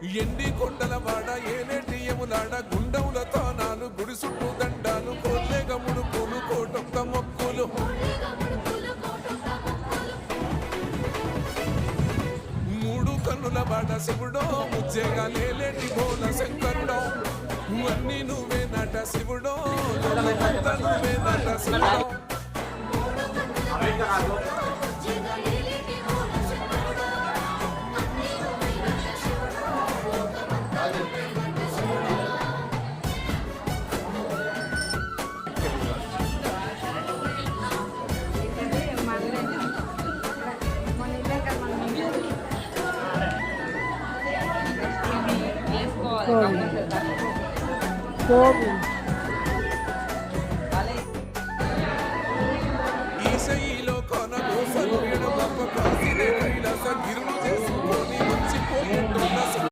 ఎండి కొండల వాడ ఏలేటియములాడ గుండముల తానాలు గుడి చుట్టూ దండాలు కోల్లేగ ముడుపులు కోటొక్క మొక్కులు మూడు కన్నుల వాడ శివుడో ముజ్జేగా లేలేటి బోల శంకరుడో అన్నీ నువ్వే నట శివుడో నువ్వే నట శివుడో ఈశైలో కొన గోసలు గొప్ప కాసినే కైలాస గిరుల